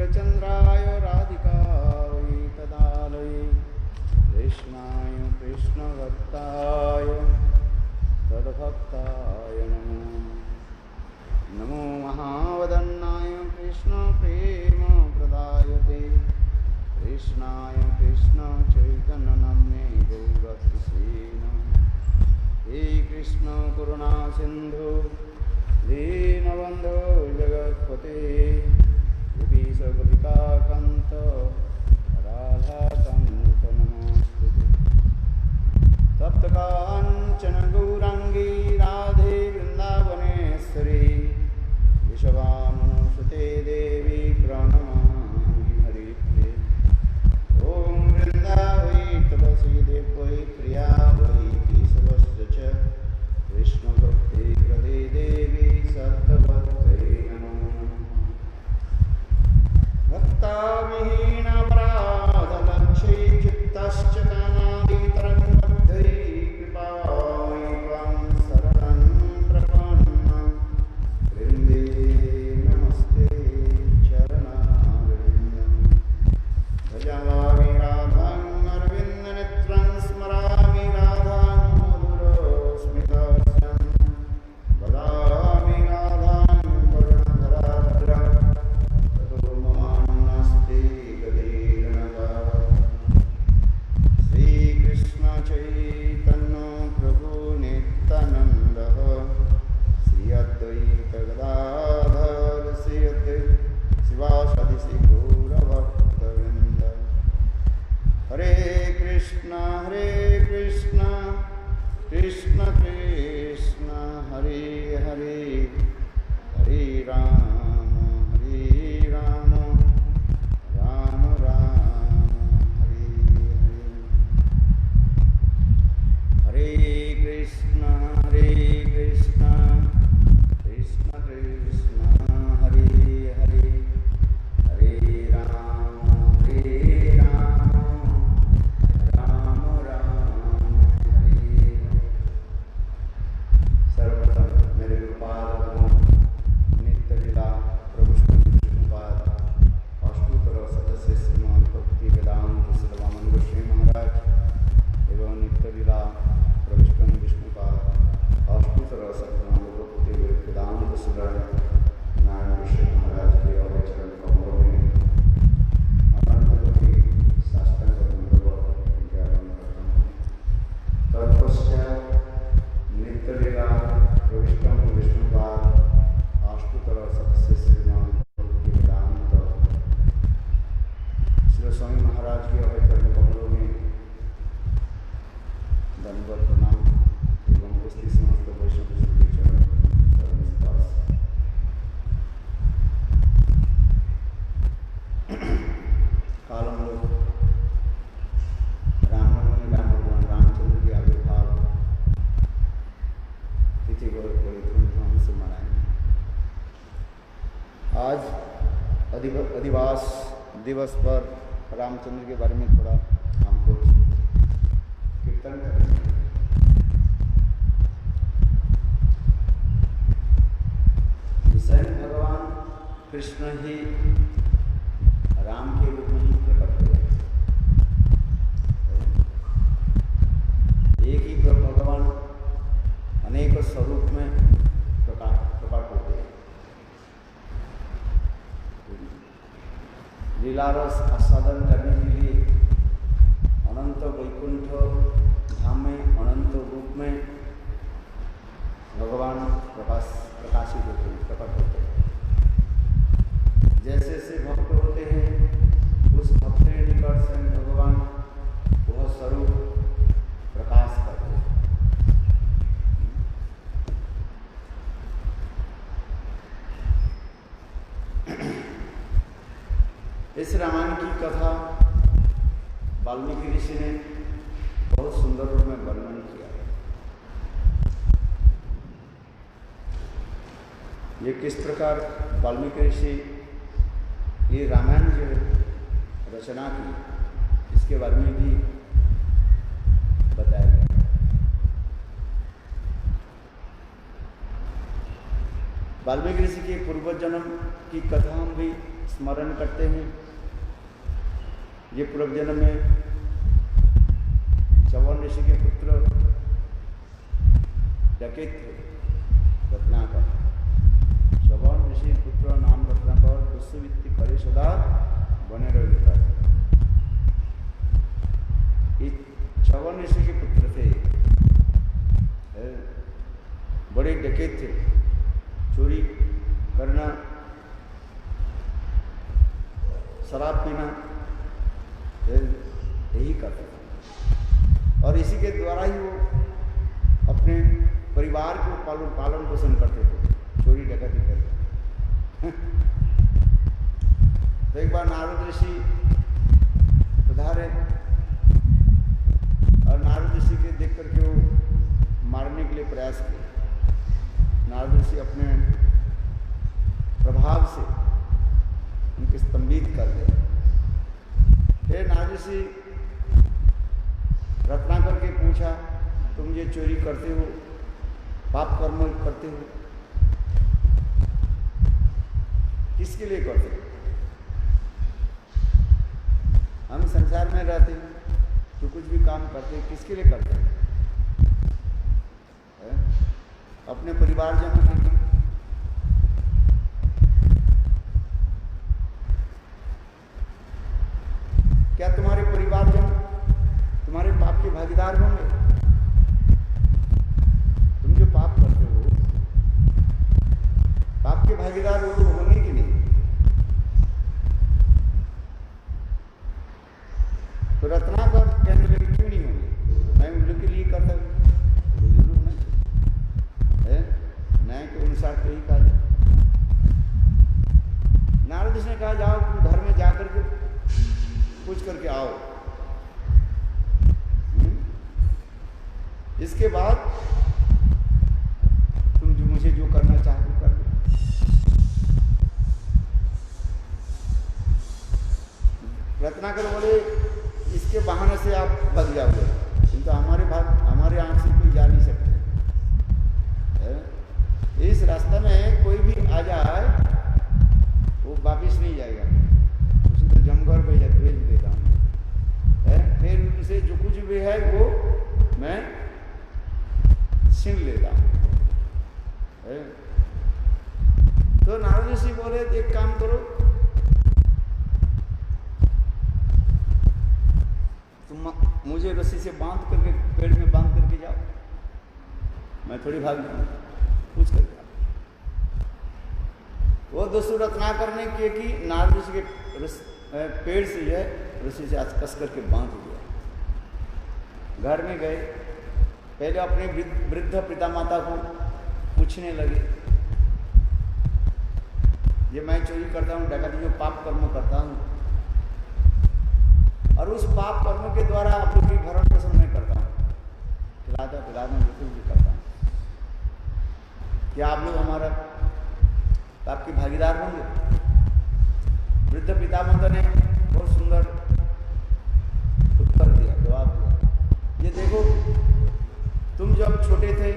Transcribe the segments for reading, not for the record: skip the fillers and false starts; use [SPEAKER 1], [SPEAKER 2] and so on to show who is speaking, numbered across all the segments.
[SPEAKER 1] पूर्णचंद्राय राधिकायै तदालये कृष्णाय कृष्णभक्ताय तद्भक्ताय नमो नमो महावदन्नाय कृष्णप्रेमप्रदायते कृष्णाय कृष्णचैतन्यनाम्ने गौरतिसे हे कृष्ण करुणा सिंधु दीनबन्धो जगत्पते गोपीश गोपिकान्त राधाकान्त नमोस्तुते तप्तकाञ्चन गौराङ्गी राधे वृन्दावनेश्वरी वृषभानुसुते देवी प्रणमामि हरिप्रिये ॐ वृन्दावै तुलसी देवै प्रिया वै केशवश्च च कृष्णभक्ति हृदे देवी सत्तभक्त्यै नमो भक्ताविहीनपराधलक्ष्यै चित्तश्च कामादितरङ्गबद्धै कृपायै त्वां शरणं प्रपन्ना वृन्दे नमस्ते चरणारविन्दं भजामि राधां अरविन्दनेत्रं स्मरामि राधां मधुरस्मितस्यां वदामि राधां करुणधराद्रं ततो ममान्नास्ति गतिर्नवा श्रीकृष्ण चैतन्य प्रभु नित्यानन्द श्री अद्वैत गदाधर श्री अद्वैत शिवासादि श्री गौरभक्तवृन्द हरे कृष्ण कृष्ण कृष्ण हरे हरे हरे राम राम राम हरे हरे हरे कृष्ण कृष्ण कृष्ण हरे हरे हरे राम राम राम हरे सर्वप्रथम मेरे गुरुपाद नित्य लीला प्रभु विष्णुपाद अष्टोत्तर सदस्य श्रीमान भक्ति वेदांत श्रीवामन गोस्वामी महाराज एवं नित्य लीला प्रभु विष्णुपाद अष्टोत्तर सत्यनाम भक्ति वेदांत श्रीनारायण गोस्वामी महाराज के और चरण कमलों में अनंत कोटि साष्टांग दंडवत ज्ञापन करता हूँ। तत्पश्चात नित्य लीला प्रविष्टम विष्णुपाद अष्टोत्तर सदस्य श्रीमान भक्ति वेदांत श्री स्वामी महाराज के और चरण कमलों में दंडवत प्रणाम एवं उपस्थित समस्त वैष्णव के चरण स्पर्श। काल हम लोग राम भगवान रामचंद्र के आविर्भाव तिथि को बड़ी धूमधाम से मनाएंगे। आज अधिवास दिवस पर रामचंद्र के बारे में थोड़ा हमको कीर्तन करेंगे। स्वयं भगवान कृष्ण ही राम के रूप में ही प्रकट हुए। एक ही भगवान अनेक स्वरूप में प्रकट होते हैं। लीलारस आस्वादन करने के लिए अनंत वैकुंठ धाम में अनंत रूप में भगवान प्रकाशित होते हैं, प्रकट होते हैं। जैसे जैसे भक्त होते हैं उस भक्त के निकट से भगवान वह स्वरूप प्रकाश करते हैं। इस रामायण की कथा वाल्मीकि ऋषि ने बहुत सुंदर रूप में वर्णन किया है। ये किस प्रकार वाल्मीकि ऋषि ये रामायण जो रचना की इसके बारे में भी बताया गया। वाल्मीकि ऋषि के पूर्व जन्म की कथा हम भी स्मरण करते हैं। ये पूर्व जन्म में च्यवन ऋषि के पुत्र डकैत थे, रत्नाकर। च्यवन ऋषि पुत्र नाम रत्नाकर, दुष्वित्ति करे सदा बने रहे। ये च्यवन ऋषि के पुत्र थे, बड़े डकैत थे, चोरी करना, शराब पीना, यही करते थे। और इसी के द्वारा ही वो अपने परिवार को पालन पोषण करते थे, चोरी डकैती करके। तो एक बार नारद ऋषि पधारे और नारद ऋषि के देख करके वो मारने के लिए प्रयास किए। नारद ऋषि अपने प्रभाव से उनके स्तंभित कर दिया। फिर नारद ऋषि रत्नाकर के पूछा, तुम ये चोरी करते हो, पाप कर्म करते हो, किसके लिए करते हो? हम संसार में रहते हैं, तो कुछ भी काम करते हैं, किसके लिए करते हैं? अपने परिवारजनों के लिए। क्या तुम्हारे परिवारजन तुम्हारे पाप के भागीदार होंगे? तुम जो पाप करते हो, पाप के भागीदार वो तो होंगे कि नहीं? तो रत्नाकर कहने लगे, क्यों नहीं होंगे? मैं उन लोग के लिए करता हूँ, न्याय के अनुसार तो ही कहा जाए। नारद ने कहा, जाओ तुम घर में जाकर के पूछ करके आओ। इसके बाद तुम जो मुझे जो करना चाहते हो कर लो। रत्नाकर बोले, इसके बहाने से आप बच जाओगे, किंतु हमारे आंख से कोई जा नहीं सकते। इस रास्ते में कोई भी आ जाए वो वापिस नहीं जाएगा, उसे तो जमघर भेज देता हूँ। फिर उसे जो कुछ भी है वो मैं छीन लेता हूँ। तो नारद ऋषि बोले, एक काम करो, तुम मुझे रस्सी से बांध करके, पेड़ में बांध करके जाओ, मैं थोड़ी भाग जाऊंगा, पूछ करके। वो दोस्तों रत्नाकर ने किए कि नारद ऋषि के पेड़ से जो है रस्सी से कस करके बांध दिया। घर में गए, पहले अपने वृद्ध पितामाता को पूछने लगे, ये मैं चोरी करता हूँ, डकैती, जो पाप कर्म करता हूँ, और उस पाप कर्म के द्वारा आप लोग की भरण पोषण मैं करता हूँ, खिलाता पिलाता बिल्कुल भी करता हूँ। क्या आप लोग हमारा पाप के भागीदार होंगे? वृद्ध पितामह ने बहुत सुंदर उत्तर दिया, जवाब दिया। ये देखो, तुम जब छोटे थे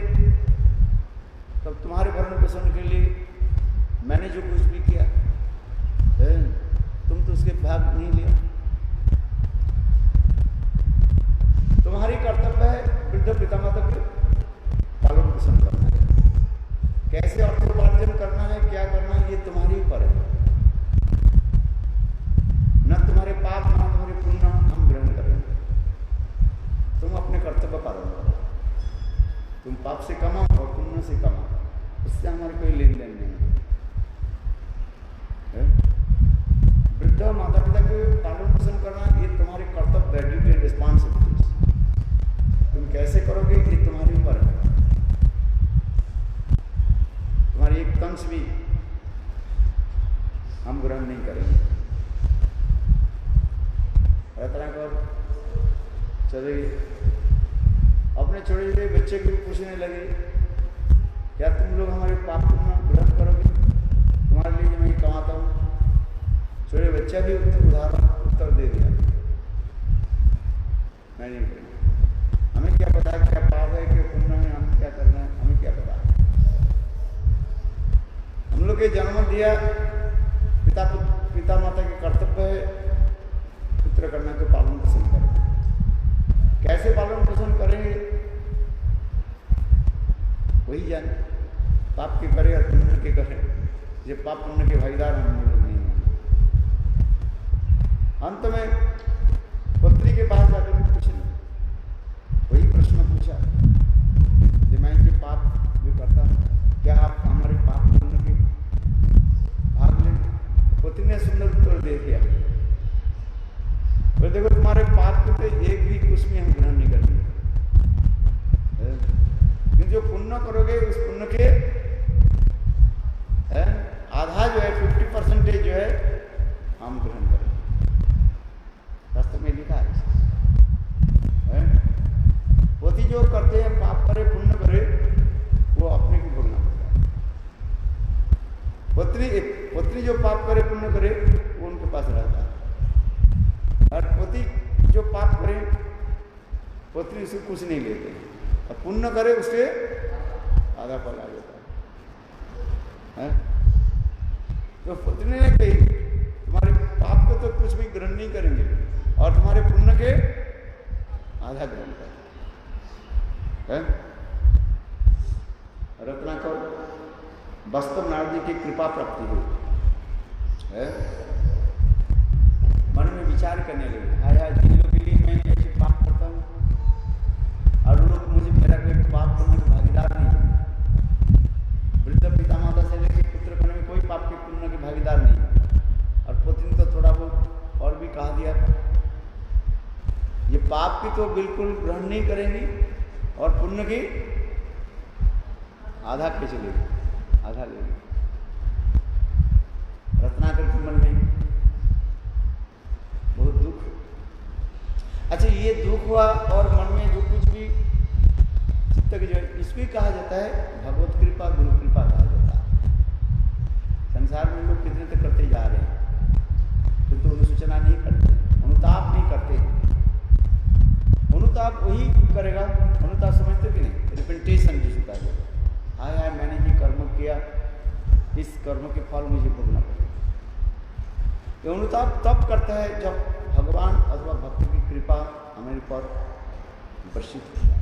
[SPEAKER 1] तब तुम्हारे भरण पोषण के लिए मैंने जो कुछ भी किया, तुम तो उसके भाग नहीं लिया। तुम्हारी कर्तव्य है वृद्ध पितामाता के पालन पोषण करना है। कैसे अर्थोपार्जन करना है, क्या करना है, ये तुम्हारे ऊपर है। न तुम्हारे पाप न तुम्हारे पुण्य हम ग्रहण करेंगे। तुम अपने कर्तव्य पालन करो। तुम पाप से कमाओ और पुण्य से कमाओ, उससे हमारे कोई लेन देन नहीं है। वृद्ध माता पिता के पालन पोषण करना ये तुम्हारे कर्तव्य है, ड्यूटी एंड रिस्पॉन्सिबिलिटीज। तुम कैसे करोगे ये तुम्हारे ऊपर है। तुम्हारी एक तंश भी हम ग्रहण नहीं करेंगे। रत्नाकर चले अपने छोटे छोटे बच्चे को पूछने लगे, क्या तुम लोग हमारे पाप पुण्य ग्रहण करोगे? तुम्हारे लिए मैं कमाता हूँ। छोटे बच्चा भी उत्तर दे दिया, मैं नहीं करूँगा। हमें क्या पता है क्या पाप है क्या पुण्य है, हमें क्या करना है, हमें क्या पता। हम लोग के जन्म दिया पिता माता के कर्तव्य है पुत्र कन्या के पालन पोषण करें। कैसे पालन पोषण करेंगे वही जाने, पाप के करे और पुण्य के करे। ये पाप पुण्य के भागीदार हम लोग नहीं हैं। अंत में पुत्री के पास जाकर के पूछे, वही प्रश्न पूछा कि मैं ये पाप जो करता हूँ क्या आप हमारे पाप पुण्य के भाग लेंगे? पुत्री ने सुंदर उत्तर दे दिया, तो देखो तुम्हारे पाप के तो एक भी कुछ में हम ग्रहण नहीं करेंगे, लेकिन जो पुण्य करोगे उस पुण्य के आधा जो है 50% जो है हम ग्रहण करेंगे। वास्तव में लिखा है पोती जो करते हैं पाप करे पुण्य करे वो अपने को भोगना पड़ता है। पुत्री जो पाप करे पुण्य करे वो उनके पास रहता है, और पोती जो पाप करे पुत्री उससे कुछ नहीं लेते, और पुण्य करे उससे आधा फल आ जाता है। तो पुत्री ने कही तुम्हारे पाप को तो कुछ भी ग्रहण नहीं करेंगे और तुम्हारे पुण्य के आधा ग्रहण करेंगे। रत्नाकर वास्तव नारद जी की कृपा प्राप्ति हुई, मन में विचार करने लगे, आया जिन लोगों के लिए मैं ऐसे पाप करता हूँ और लोग मुझे मेरा कोई पाप करने के भागीदार नहीं है। वृद्ध पिता माता से लेकर पुत्र करने में कोई पाप के पुण्य के भागीदार नहीं है। और पुत्री ने तो थोड़ा बहुत और भी कहा दिया, ये पाप की तो बिल्कुल ग्रहण नहीं करेंगी और पुण्य की आधा खींच लेगी, आधा लेगी। रत्नाकर के मन में बहुत दुख। अच्छा, ये दुख हुआ और मन में जो कुछ भी चित्त की जो है इसको कहा जाता है भगवत कृपा, गुरु कृपा कहा जाता है। संसार में लोग कितने तक करते जा रहे हैं, किंतु अनुसूचना नहीं करते, अनुताप नहीं करते। अनुताप वही करेगा, अनुताप समझते कि नहीं, रिपेंटेशन जिसको कहा जाता है। आया मैंने ये कर्म किया, इस कर्म के फल मुझे भोगना पड़ेगा। ये अनुताप तब करता है जब भगवान अथवा भक्त की कृपा हमारे पर वर्षित हो जाए,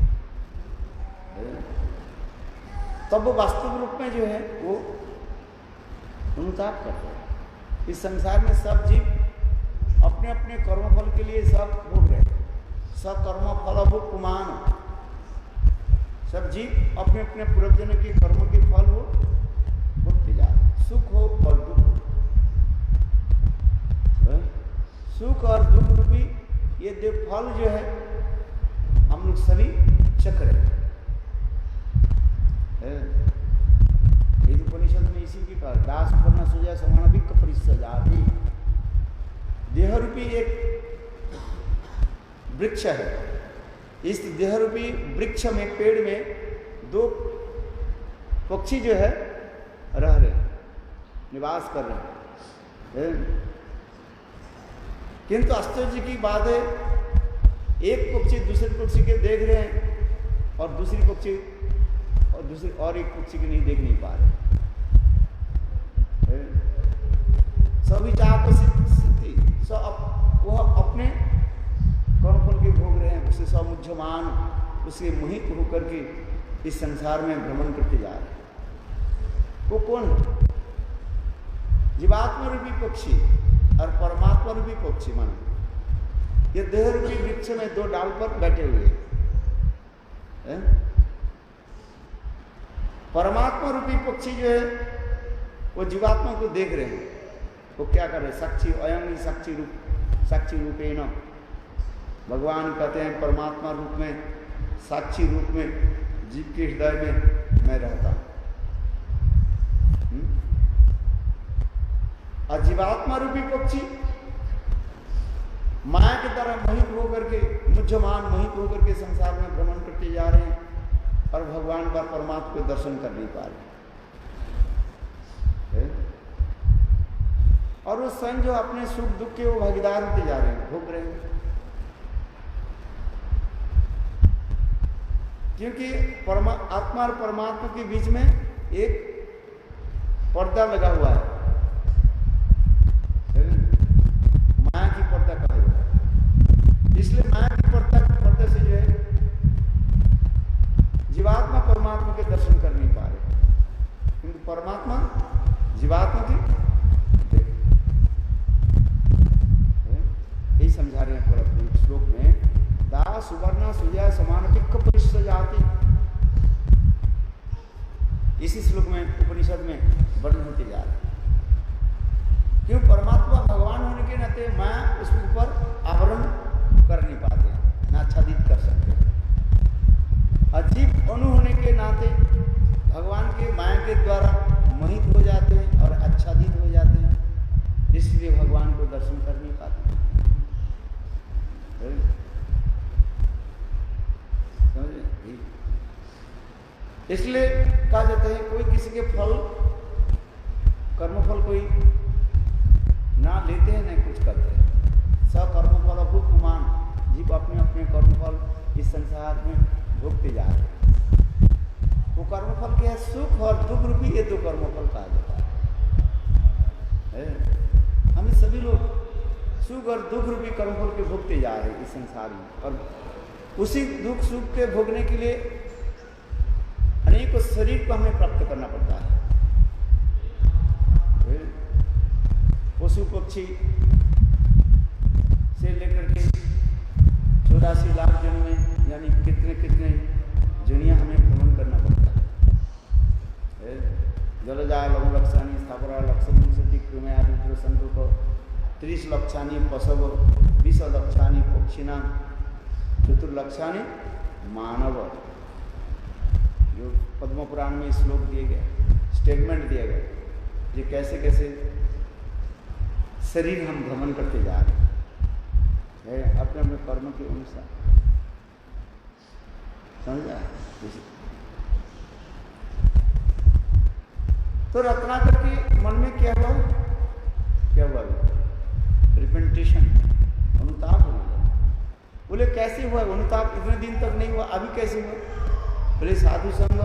[SPEAKER 1] तब वो वास्तविक रूप में जो है वो अनुताप करता है। इस संसार में सब जीव अपने अपने कर्मफल के लिए सब भोग रहे हैं, सब कर्म फल भोग कुमान, सब जीव अपने अपने पूर्वजन के कर्म के फल हो भोगते जा रहे, सुख हो और दुख हो। सुख और दुख रूपी ये दो फल जो है हम लोग सभी चक्र है। उपनिषद में इसी की बात, दास उपन्ना सुजा समान भी कपरिसजाति, देह रूपी एक वृक्ष है। इस देह रूपी वृक्ष में, पेड़ में दो पक्षी जो है रह रहे, निवास कर रहे हैं। किंतु आश्चर्य की बात है, एक पक्षी दूसरे पक्षी के देख रहे हैं और दूसरी पक्षी और एक पक्षी के नहीं देख नहीं पा रहे। सभी चाह सिद्धि वह अपने कर्मफल के भोग रहे हैं, उससे सब मुझमान, उससे मोहित होकर के इस संसार में भ्रमण करते जा रहे हैं। वो कौन है? जीवात्मा रूपी पक्षी और परमात्मा रूपी पक्षी मानो ये देह रूपी वृक्ष में दो डाल पर बैठे हुए हैं। परमात्मा रूपी पक्षी जो है वो जीवात्मा को देख रहे हैं। वो क्या कर रहे हैं? साक्षी, अयम ही साक्षी रूपेण, भगवान कहते हैं परमात्मा रूप में, साक्षी रूप में जीव के हृदय में मैं रहता हूं। और जीवात्मा रूपी पक्षी माया के द्वारा मोहित होकर के, मुझमान मोहित होकर के संसार में भ्रमण करते जा रहे हैं और भगवान का परमात्मा को दर्शन कर नहीं पा रहे। और वो स्वयं जो अपने सुख दुख के वो भागीदार होते जा रहे हैं, भोग रहे हैं। क्योंकि आत्मा और परमात्मा के बीच में एक पर्दा लगा हुआ है। बात नहीं थी। यही समझा रहे हैं पूरा श्लोक में, दा सुवर्ण सुजय समानतिक परिसजाति। इसी श्लोक में उपनिषद में वर्णन होते जा रहे हैं। क्यों? परमात्मा भगवान होने के नाते माया उसके ऊपर आवरण कर नहीं पाते हैं, ना आच्छादित कर सकते। अजीब अणु होने के नाते भगवान के माया के द्वारा मोहित हो जाते हैं और आच्छादित हो जाते हैं, इसलिए भगवान को दर्शन कर नहीं पाते। इसलिए कहा जाता है कोई किसी के फल कर्मफल कोई ना लेते हैं न कुछ करते हैं। सकर्मफल भुगमान, जीव अपने अपने कर्मफल इस संसार में भोगते जा रहे हैं। वो कर्मफल क्या है? सुख और दुख रूपी ये दो कर्मफल कहा जाता है। हम सभी लोग सुख और दुख रूपी कर्मफल के भोगते जा रहे हैं इस संसार में, और उसी दुख सुख के भोगने के लिए अनेकों शरीर को हमें प्राप्त करना पड़ता है। पशु पक्षी से लेकर के 84 लाख जन्म, यानी कितने कितने जनिया हमें भ्रमण करना पड़ता है। जलजा लघु लक्षानी स्थापरा लक्षण सती क्रमया रुद्र संरूप 30 लक्षानी पशव 20 लक्षानी पक्षिना चतुर्लक्षानी मानव। जो पद्म पुराण में श्लोक दिए गए, स्टेटमेंट दिए गए, ये कैसे कैसे शरीर हम भ्रमण करते जा रहे हैं अपने अपने कर्म के अनुसार। समझा? तो रत्नाकर के मन में क्या हुआ? क्या हुआ? रिपेंटेशन, अनुताप हो गया। बोले कैसे हुआ अनुताप? इतने दिन तक नहीं हुआ, अभी कैसे हुआ? बोले साधु संग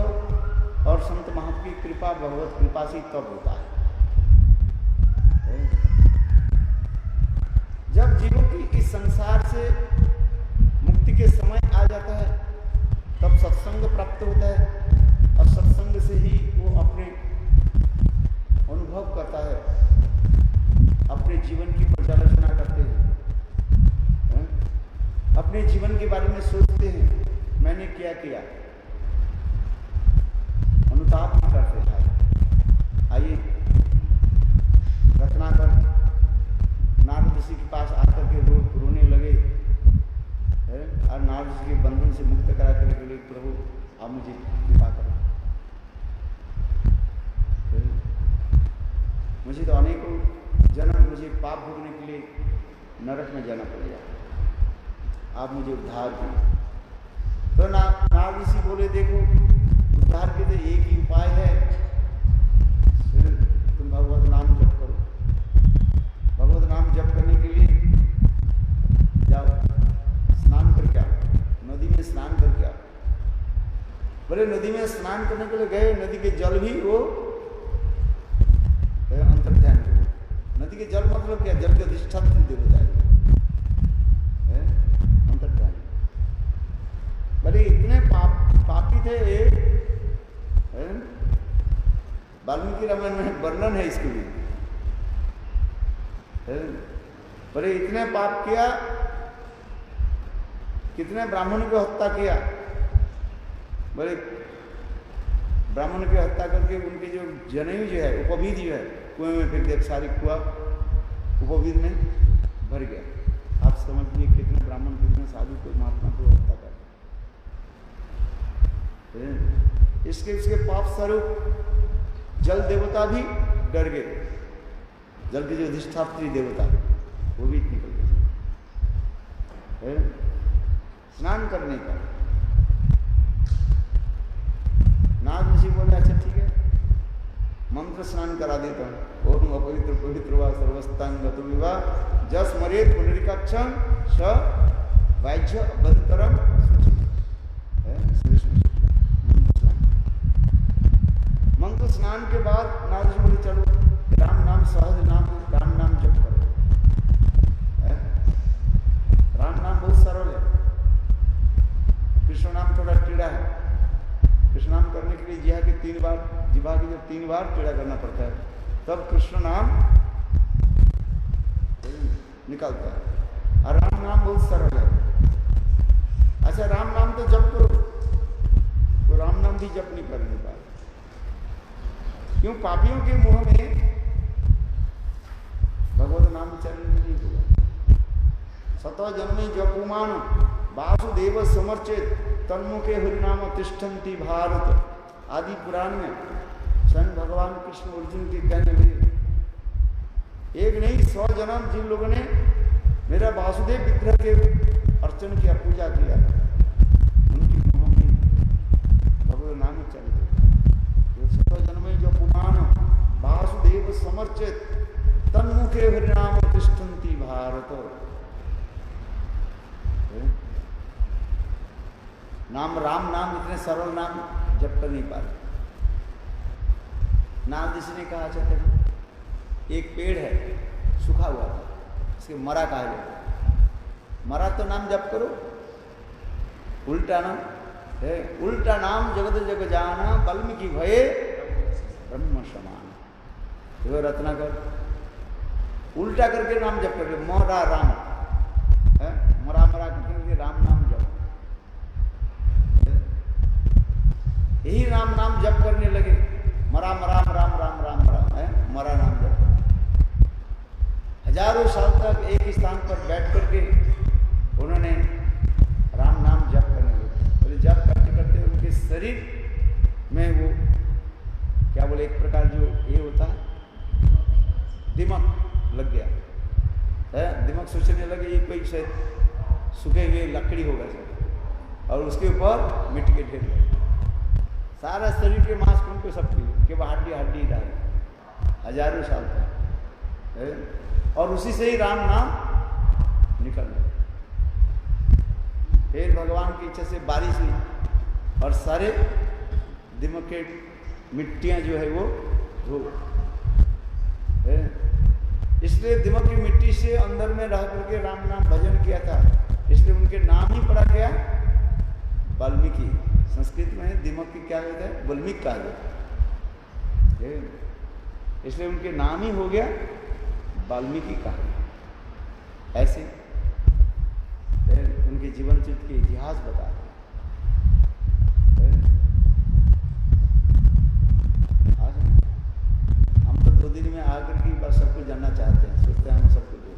[SPEAKER 1] और संत महात्मा की कृपा, भगवत कृपा से तब होता है। जब जीवों की इस संसार से मुक्ति के समय आ जाता है तब सत्संग प्राप्त होता है, और सत्संग से ही वो अपने अनुभव करता है, अपने जीवन की पर्यालोचना करते हैं, अपने जीवन के बारे में सोचते हैं, मैंने क्या किया, अनुताप भी करते हैं। आइए रत्नाकर नारद ऋषि के पास आकर के रोने लगे, और नारद ऋषि के बंधन से मुक्त करा करने के लिए, प्रभु आप मुझे कृपा करो, मुझे तो अनेकों जन्म मुझे पाप भोगने के लिए नरक में जाना पड़ेगा, आप मुझे उद्धार कीजिए। तो नारद ऋषि बोले देखो उद्धार के तो एक ही उपाय है, तुम भगवत नाम जप करो। भगवत नाम जप करने के लिए जाओ, स्नान करके आओ, नदी में स्नान करके आओ। बोले नदी में स्नान करने के लिए गए, नदी के जल भी वो अंतर्ध्यान। नदी के जल मतलब क्या? जल के अधिष्ठात्री देवता है अंतर्ध्यान। बोले इतने पापी थे, वाल्मीकि रामायण में वर्णन है इसके लिए। बोले इतने पाप किया, कितने ब्राह्मण की हत्या किया। बोले ब्राह्मण की हत्या करके उनके जो जनेऊ जो है, उपवीत जो है, कुएं में फेंक दिया, सारी कुआ उपवीत में भर गया। आप समझिए कितने ब्राह्मण, कितने साधु को, महात्मा को हत्या कर। इसके उसके पाप स्वरूप जल देवता भी डर गए, जल के जो अधिष्ठात्री देवता वो भी निकल गए स्नान करने का। नारद ऋषि बोले अच्छा ठीक है, मंत्र स्नान करा देता हूँ। ओम अपवित्र पवित्र व सर्वस्तांग विवाह जस मरेत पुनरिकाक्षण स वैज्य अभ्यंतरम मंत्र स्नान के बाद नारद जी बोले चलो राम नाम सहज नाम, राम नाम जप करो। राम नाम बहुत सरल है, कृष्ण नाम थोड़ा टेढ़ा है। कृष्ण नाम करने के लिए जिहा के 3 बार, जिहा की जो 3 बार टेढ़ा करना पड़ता है। तब कृष्ण नाम निकलता है। और राम नाम बहुत सरल है। अच्छा, राम नाम तो जप करो, तो राम नाम भी जप नहीं करने पाए। क्यों? पापियों के मुंह में भगवत नाम चरण नहीं हुआ। सतो जन्मे जपुमान वासुदेव समर्चित तन्मुखे हरिनाम तिष्ठन्ति भारत आदि पुराण में स्वयं भगवान कृष्ण अर्जुन के कहने लगे, एक नहीं 100 जन्म जिन लोगों ने मेरा वासुदेव विग्रह के अर्चन किया, पूजा किया, उनके मुंह में भगवत नाम चल गए। 100 जन्म में जो पुमान वासुदेव समर्चित तन्मुखे हरिनाम तिष्ठन्ति भारत। नाम राम नाम इतने सरल नाम जप कर नहीं पा रहे। नारद ऋषि ने कहा, अच्छा तभी एक पेड़ है सूखा हुआ था, इसके मरा कहा जाता है। मरा तो नाम जप करो, उल्टा नाम है, उल्टा नाम जगत जग जाना वाल्मीकि भये ब्रह्म समान। देखो रत्नाकर उल्टा करके नाम जप करके मरा राम है, मरा मरा करके राम नाम जप, यही राम नाम जप करने लगे। मरा मरा राम राम राम राम है, मरा नाम जप। हजारों साल तक एक स्थान पर बैठ करके उन्होंने राम नाम जप करने लगे। और जप करते करते उनके शरीर में वो क्या बोले, एक प्रकार जो ये होता है दिमाग लग गया है। दिमाग सोचने लगे ये कोई शायद सूखे हुए लकड़ी होगा शायद, और उसके ऊपर मिट्टी के ढेर, सारा शरीर के मांसपेशियों को सब केवल हड्डी हड्डी रहा हजारों साल तक, और उसी से ही राम नाम निकल गया। फिर भगवान की इच्छा से बारिश हुई और सारे दिमाग के मिट्टियां जो है वो धो, इसलिए दिमाग की मिट्टी से अंदर में रह करके राम नाम भजन किया था, इसलिए उनके नाम ही पड़ा गया वाल्मीकि। संस्कृत में दिमाग की क्या होता है, वाल्मीकि कहा जाता है, इसलिए उनके नाम ही हो गया वाल्मीकि कहा। ऐसे उनके जीवन चित्र के इतिहास बता रहे। आज हम तो 2 दिन में आकर के बस सबको जानना चाहते हैं, सोचते हैं हम सबको दो।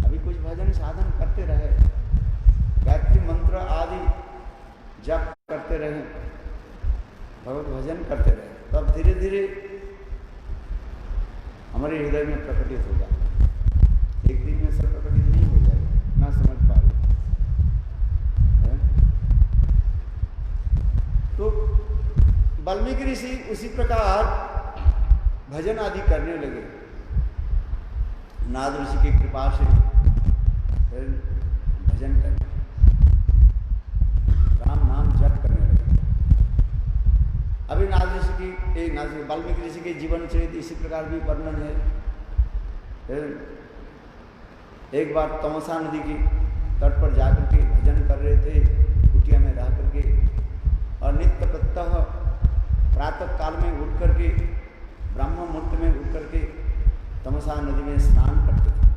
[SPEAKER 1] अभी कुछ भजन साधन करते रहे, गायत्री मंत्र आदि जप करते रहे, भगवत भजन करते रहे, तब धीरे धीरे हमारे हृदय में प्रकटित होगा। एक दिन में सब प्रकटित नहीं हो जाएगा, ना समझ पाओगे। तो वाल्मीकि ऋषि उसी प्रकार भजन आदि करने लगे। नारद ऋषि की कृपा से भजन करने, राम नाम जप करने लगे। अभी नारद ऋषि की वाल्मीकि ऋषि के जीवन चरित्र इसी प्रकार भी वर्णन है। एक बार तमसा नदी की तट पर जाकर के भजन कर रहे थे, कुटिया में रह करके, और नित्य प्रत्यह प्रातः काल में उठ करके, ब्रह्म मुहूर्त में उठ करके तमसा नदी में स्नान करते थे।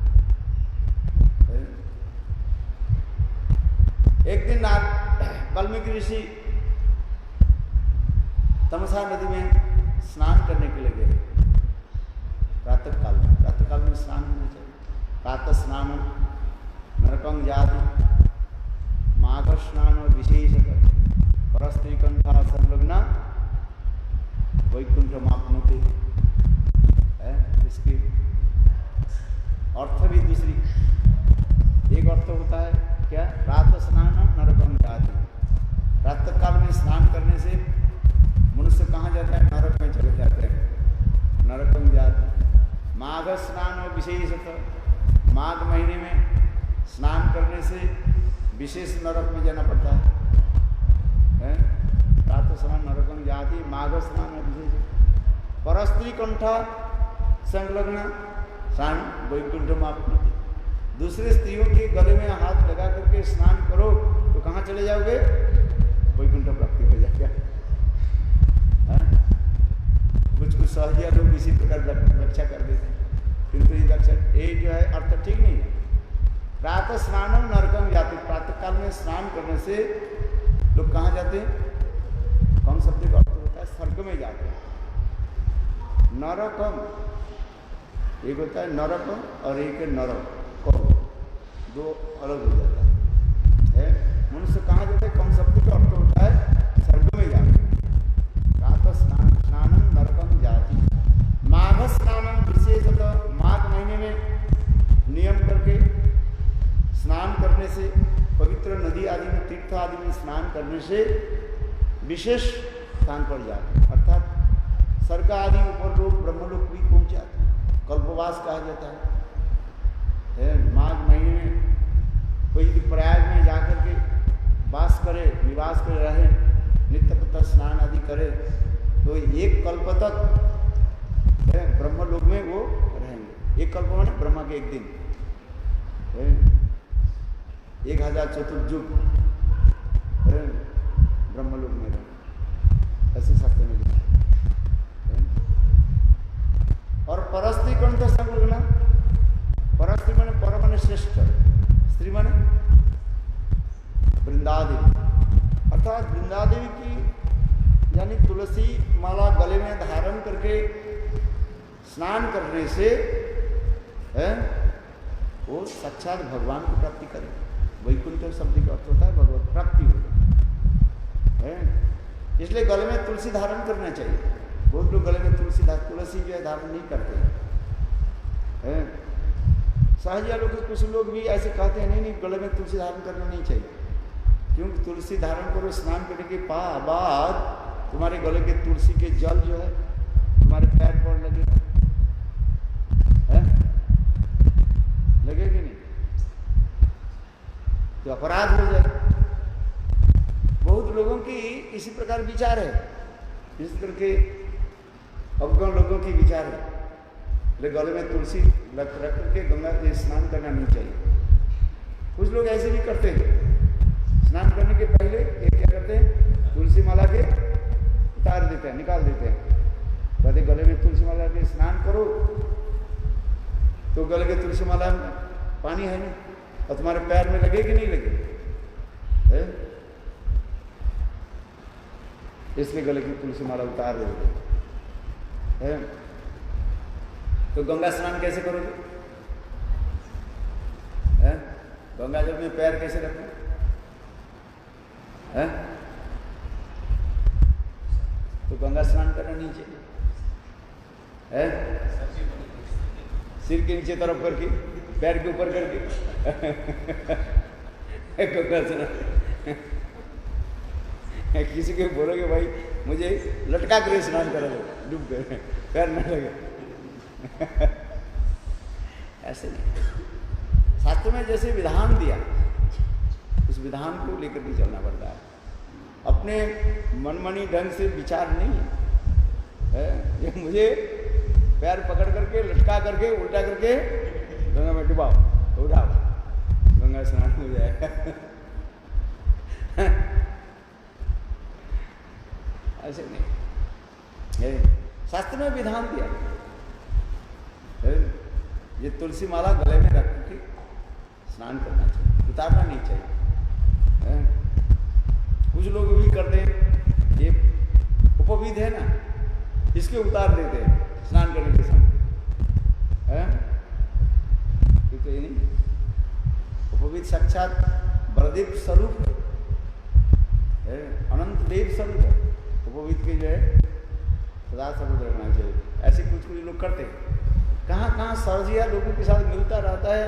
[SPEAKER 1] एक दिन वाल्मीकि ऋषि तमसा नदी में स्नान करने के लिए गए। प्रातः काल में स्नान होना चाहिए। प्रातः स्नान नरकं जाति माघ स्नान विशेषतः परस्त्रीकंठा संलग्ना वैकुंठ मापनुते। इसकी अर्थ भी दूसरी, एक अर्थ होता है क्या, प्रातः स्नान नरकं जाति। प्रातः काल में स्नान करने से मनुष्य कहाँ जाता है, नरक में चले जाते हैं, नरकं जाति। माघ स्नान और विशेषतः माघ महीने में स्नान करने से विशेष नरक में जाना पड़ता है। प्रातः स्नान नरकं जाति, माघ स्नान और विशेष परस्त्री कंठा संलग्न स्नान वैकुंठ मापनुते। दूसरे स्त्रियों के गले में हाथ लगा करके स्नान करो तो कहाँ चले जाओगे, वैकुंठ प्राप्ति हो जाएगा। वो कुछ सहजिया लोग इसी प्रकार व्याख्या कर देते हैं, किंतु ये व्याख्या ये जो है अर्थ ठीक नहीं है। प्रातः स्नानम नरकम जाति, प्रातः काल में स्नान करने से लोग कहाँ जाते हैं? कम शब्द का अर्थ होता है स्वर्ग में जाते हैं। नरकम एक होता है नरकम और एक है नरकम, दो अलग हो जाता है। मनुष्य कहाँ जाते हैं? कम शब्द का अर्थ होता है स्वर्ग में जाते हैं। प्रातः स्नानम नरकम जाति, माघ स्नानम विशेषतः माघ महीने में नियम करके स्नान करने से, पवित्र नदी आदि में तीर्थ आदि में स्नान करने से विशेष स्थान पर जाते हैं, अर्थात स्वर्ग आदि ऊपर लोग ब्रह्मलोक भी पहुंच जाते हैं। कल्पवास कहा जाता है। माघ महीने में कोई यदि प्रयाग में जाकर के वास करे, निवास करे, रहे, नित्य पत्ता स्नान आदि करे तो एक कल्प तक ब्रह्मलोक में वो रहेंगे। एक कल्प माने ब्रह्मा के एक दिन, 1000 चतुर्युग ब्रह्मलोक में रहे, ऐसे शास्त्र में लिखा। और परस्त्री कौन था संगना? परस्त्री माने पर माने श्रेष्ठ, स्त्री माने वृंदादेवी, अर्थात वृंदादेवी की यानी तुलसी माला गले में धारण करके स्नान करने से वो साक्षात भगवान को प्राप्ति करे। वैकुंठ शब्द का अर्थ होता है भगवत प्राप्ति हो, इसलिए गले में तुलसी धारण करना चाहिए। बहुत लोग गले में तुलसी जो है धारण नहीं करते हैं। सहजिया लोग, कुछ लोग भी ऐसे कहते हैं नहीं गले में तुलसी धारण करना नहीं चाहिए, क्योंकि तुलसी धारण करो स्नान करने के बाद तुम्हारे गले के तुलसी के जल जो है तुम्हारे पैर पर लगेगा, लगेगा कि नहीं? तो अपराध हो जाए। बहुत लोगों की इसी प्रकार विचार है, इस करके अवगण लोगों की विचार है, गले में तुलसी रख करके गंगा के स्नान करना नहीं चाहिए। कुछ लोग ऐसे भी करते हैं, स्नान करने के पहले ये क्या करते हैं? तुलसी माला के उतार देते हैं, निकाल देते हैं, कहते गले में तुलसी माला के स्नान करो तो गले के तुलसी माला में पानी है नहीं और तुम्हारे पैर में लगे कि नहीं लगे, इसलिए गले की तुलसी माला उतार देते हैं। तो गंगा स्नान कैसे करोगे? गंगा जल में पैर कैसे रखोगे? तो गंगा स्नान करना नहीं चाहिए, सिर के नीचे तरफ करके, पैर के ऊपर करके गंगा स्नान। किसी को बोलोगे भाई मुझे लटका कर स्नान करा दो, डूब गए, पैर न लगे, ऐसे नहीं। शास्त्र में जैसे विधान दिया उस विधान को लेकर के चलना पड़ता है। अपने मनमानी ढंग से विचार नहीं है, ये मुझे पैर पकड़ करके लटका करके उल्टा करके गंगा में डुबाओ, उठाओ, गंगा स्नान हो जाएगा। ऐसे नहीं, शास्त्र में विधान दिया ये तुलसी माला गले में रख के स्नान करना चाहिए, उतारना नहीं चाहिए। कुछ लोग भी करते, ये उपविध है ना, इसके उतार देते हैं स्नान करने के समय, तो ये नहीं, उपविध साक्षात बलदेव स्वरूप है, अनंत देव स्वरूप है, उपविध के जो है सदा स्वरूप रखना चाहिए। ऐसे कुछ कुछ लोग करते हैं, कहाँ कहाँ सर्जिया लोगों के साथ मिलता रहता है,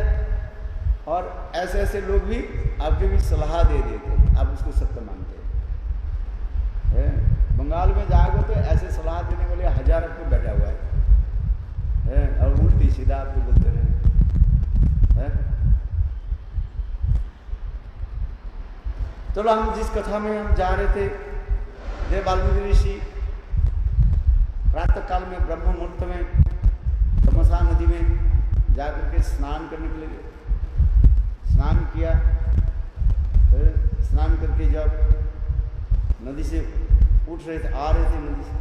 [SPEAKER 1] और ऐसे ऐसे लोग भी आपके भी सलाह दे देते हैं, आप उसको सत्य मानते हैं। बंगाल में जाओगे तो ऐसे सलाह देने वाले 1000 को बैठा हुआ है, और उल्टी सीधा आपको बोलते रहे। चलो हम जिस कथा में हम जा रहे थे, देव वाल्मीकि ऋषि प्रातः काल में ब्रह्म मुहूर्त में तमसा नदी में जाकर के स्नान करने के लिए स्नान किया। स्नान करके जब नदी से उठ रहे थे, आ रहे थे नदी से,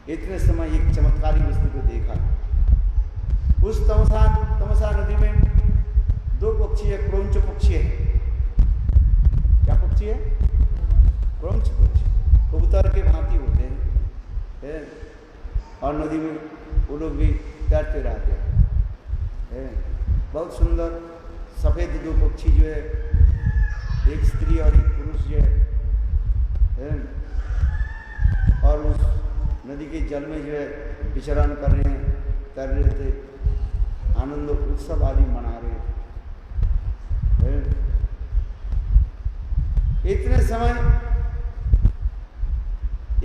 [SPEAKER 1] इतने समय एक चमत्कारी वस्तु को देखा। उस तमसा नदी में दो पक्षी है, क्रौंच पक्षी है। क्या पक्षी है? क्रौंच पक्षी, कबूतर के भांति होते हैं, और नदी में वो लोग भी तैरते रहते हैं। बहुत सुंदर सफेद दो पक्षी जो है, एक स्त्री और एक पुरुष जो है, और उस नदी के जल में जो है विचरण कर रहे हैं, तैर रहे थे, आनंद उत्सव आदि मना रहे थे। इतने समय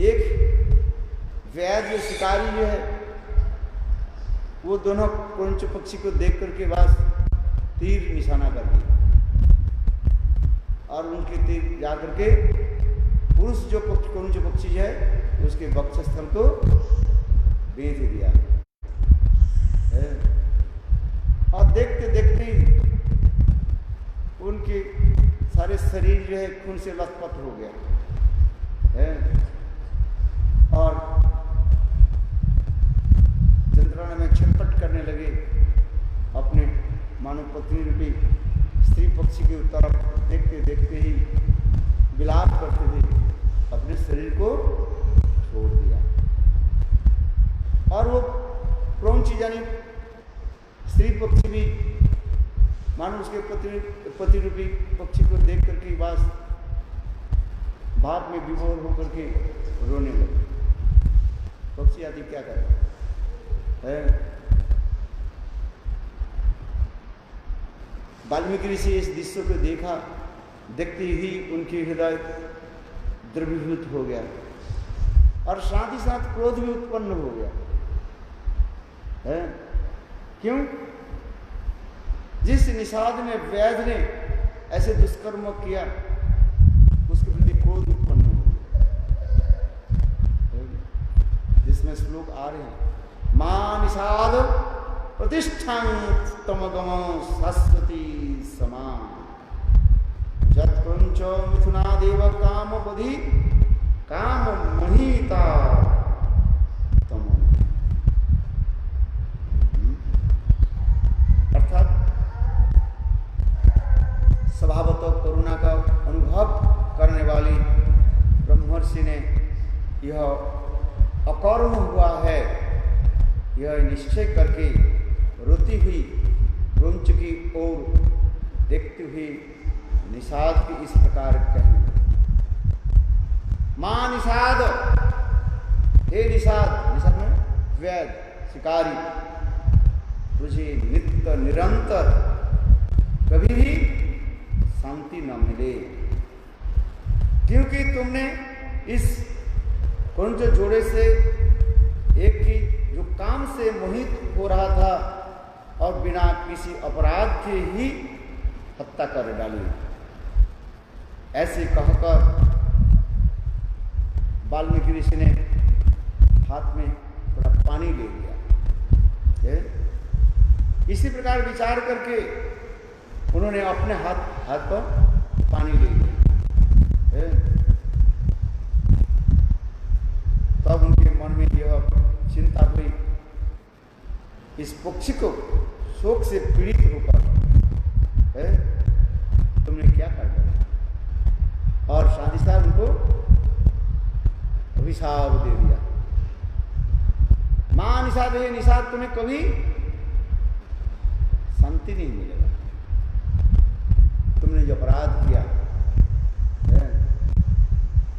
[SPEAKER 1] एक वैद्य शिकारी जो है, वो दोनों क्रौंच पक्षी को देख करके बस तीर निशाना कर दिया, और उनके तीर जाकर के पुरुष जो क्रौंच पक्षी है उसके वक्षस्थल को बेच दिया। और देखते देखते ही उनके सारे शरीर जो है खून से लथपथ हो गया है, और यंत्रणा में छटपट करने लगे, अपने मानव पत्नी रूपी स्त्री पक्षी की तरफ देखते देखते ही विलाप करते थे, अपने शरीर को छोड़ दिया। और वो क्रौंच यानी स्त्री पक्षी भी मानो उसके पति रूपी पक्षी को देख करके बस भाव में विभोर होकर के रोने लगे। पक्षी आदि क्या करे? वाल्मीकि ऋषि इस दृश्य को देखा, देखते ही उनके हृदय द्रवीभूत हो गया, और साथ ही साथ क्रोध भी उत्पन्न हो गया है। क्यों? जिस निषाद में वैद्य ने ऐसे दुष्कर्म किया, उसके प्रति क्रोध उत्पन्न हो गया, जिसमें श्लोक आ रहे हैं, मां निषाद प्रतिष्ठां तमगम शाश्वती समान जत क्रौंच मिथुनादेव काम बधि काम महीता तम। अर्थात स्वभावतः करुणा का अनुभव करने वाली ब्रह्मर्षि ने यह अकर्म हुआ है, यह निश्चय करके रोती हुई क्रौंच की ओर देखती हुई निषाद की इस प्रकार कही, मां निषाद, हे निषाद, निषाद में वैद्य शिकारी, तुझे नित्य निरंतर कभी भी शांति न मिले, क्योंकि तुमने इस क्रौंच जोड़े से एक की जो काम से मोहित हो रहा था और बिना किसी अपराध के ही हत्या कर डाली। ऐसे कहकर वाल्मीकि ऋषि ने हाथ में थोड़ा पानी ले लिया। इसी प्रकार विचार करके उन्होंने अपने हाथ पर पानी ले लिया। तब उनके मन में यह चिंता हुई, इस पक्षी को शोक से पीड़ित होकर तुमने क्या कर दिया, और शादीसार उनको अभिशाप दे दिया। मां निषाद, हे निषाद, तुम्हें कभी शांति नहीं मिलेगा, तुमने जो अपराध किया है